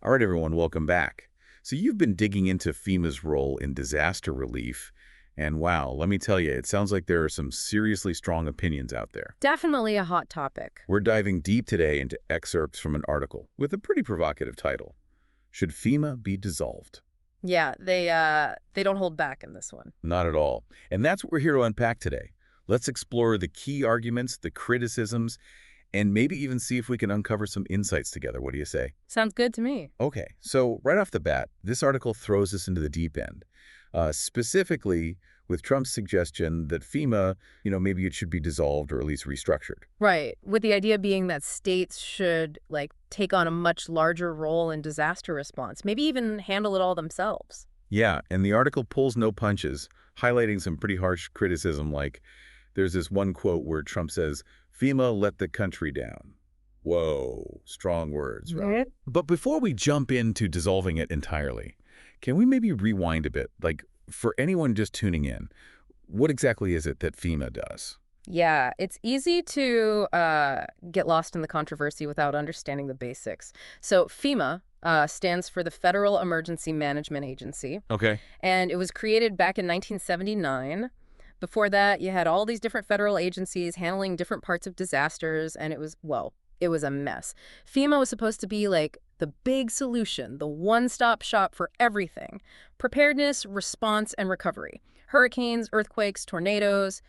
All right, everyone, welcome back. So you've been digging into FEMA's role in disaster relief, and wow, let me tell you, it sounds like there are some seriously strong opinions out there. Definitely a hot topic. We're diving deep today into excerpts from an article with a pretty provocative title. Should FEMA be dissolved? Yeah, they don't hold back in this one. Not at all. And that's what we're here to unpack today. Let's explore the key arguments, the criticisms, and maybe even see if we can uncover some insights together. What do you say? Sounds good to me. Okay, so right off the bat, this article throws us into the deep end, specifically with Trump's suggestion that FEMA, maybe it should be dissolved or at least restructured. Right, with the idea being that states should, take on a much larger role in disaster response, maybe even handle it all themselves. Yeah, and the article pulls no punches, highlighting some pretty harsh criticism, like there's this one quote where Trump says, FEMA let the country down. Whoa, strong words, right? Right. But before we jump into dissolving it entirely, can we maybe rewind a bit? Like, for anyone just tuning in, what exactly is it that FEMA does? Yeah, it's easy to get lost in the controversy without understanding the basics. So FEMA stands for the Federal Emergency Management Agency, Okay. and it was created back in 1979. Before that, you had all these different federal agencies handling different parts of disasters, and it was a mess. FEMA was supposed to be like the big solution, the one-stop shop for everything: preparedness, response, and recovery. Hurricanes, earthquakes, tornadoes,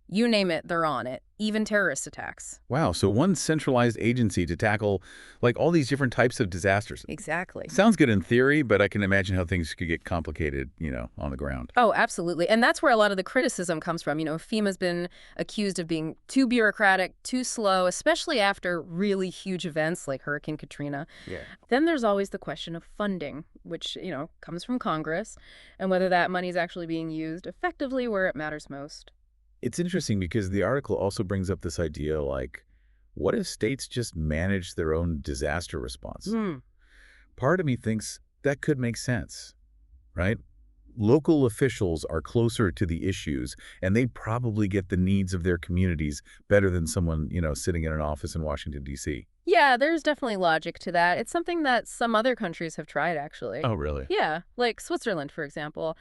you name it, they're on it, even terrorist attacks. Wow, so one centralized agency to tackle, like, all these different types of disasters. Exactly. Sounds good in theory, but I can imagine how things could get complicated, on the ground. Oh, absolutely. And that's where a lot of the criticism comes from. FEMA's been accused of being too bureaucratic, too slow, especially after really huge events like Hurricane Katrina. Yeah. Then there's always the question of funding, which, comes from Congress, and whether that money is actually being used effectively where it matters most. It's interesting because the article also brings up this idea, like, what if states just manage their own disaster response? Hmm. Part of me thinks that could make sense, right? Local officials are closer to the issues, and they probably get the needs of their communities better than someone, sitting in an office in Washington, D.C. Yeah, there's definitely logic to that. It's something that some other countries have tried, actually. Oh, really? Yeah, like Switzerland, for example.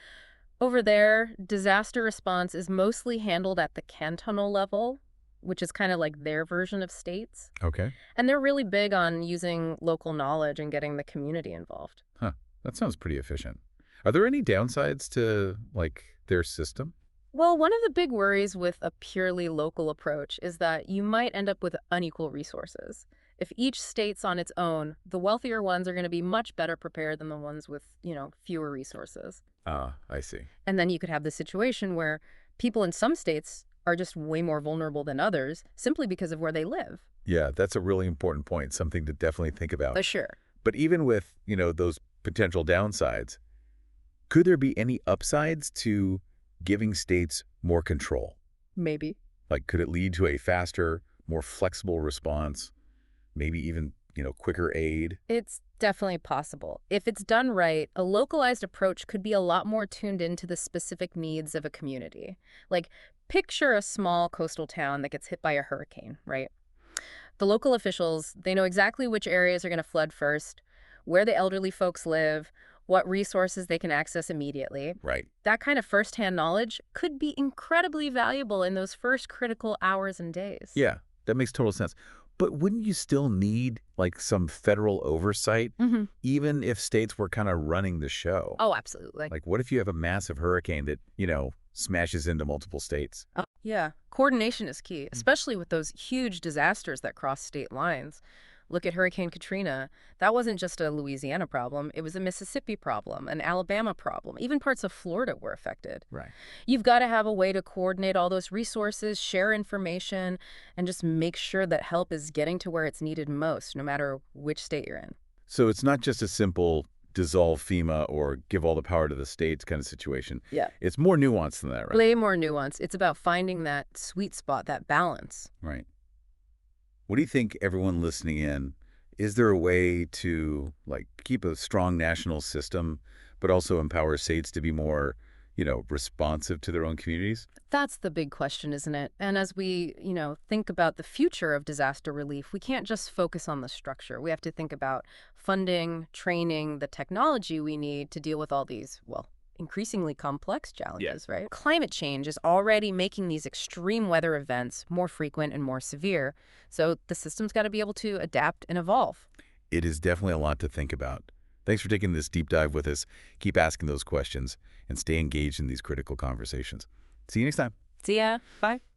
Over there, disaster response is mostly handled at the cantonal level, which is kind of like their version of states. Okay. And they're really big on using local knowledge and getting the community involved. Huh. That sounds pretty efficient. Are there any downsides to, like, their system? Well, one of the big worries with a purely local approach is that you might end up with unequal resources. If each state's on its own, the wealthier ones are going to be much better prepared than the ones with, fewer resources. Ah, I see. And then you could have the situation where people in some states are just way more vulnerable than others simply because of where they live. Yeah, that's a really important point, something to definitely think about. For sure. But even with, those potential downsides, could there be any upsides to giving states more control? Maybe. Like, could it lead to a faster, more flexible response, maybe even, quicker aid? It's definitely possible. If it's done right, a localized approach could be a lot more tuned into the specific needs of a community. Like, picture a small coastal town that gets hit by a hurricane, right? The local officials, they know exactly which areas are going to flood first, where the elderly folks live, what resources they can access immediately. Right. That kind of firsthand knowledge could be incredibly valuable in those first critical hours and days. Yeah, that makes total sense. But wouldn't you still need, like, some federal oversight, even if states were kind of running the show? Oh, absolutely. Like, what if you have a massive hurricane that, smashes into multiple states? Oh, yeah. Coordination is key, especially with those huge disasters that cross state lines. Look at Hurricane Katrina. That wasn't just a Louisiana problem. It was a Mississippi problem, an Alabama problem. Even parts of Florida were affected. Right. You've got to have a way to coordinate all those resources, share information, and just make sure that help is getting to where it's needed most, no matter which state you're in. So it's not just a simple dissolve FEMA or give all the power to the states kind of situation. Yeah. It's more nuanced than that, right? Way more nuance. It's about finding that sweet spot, that balance. Right. What do you think, everyone listening in, is there a way to, like, keep a strong national system, but also empower states to be more, responsive to their own communities? That's the big question, isn't it? And as we, think about the future of disaster relief, we can't just focus on the structure. We have to think about funding, training, the technology we need to deal with all these, well, increasingly complex Yeah. challenges, right? Climate change is already making these extreme weather events more frequent and more severe. So the system's got to be able to adapt and evolve. It is definitely a lot to think about. Thanks for taking this deep dive with us. Keep asking those questions and stay engaged in these critical conversations. See you next time. See ya. Bye.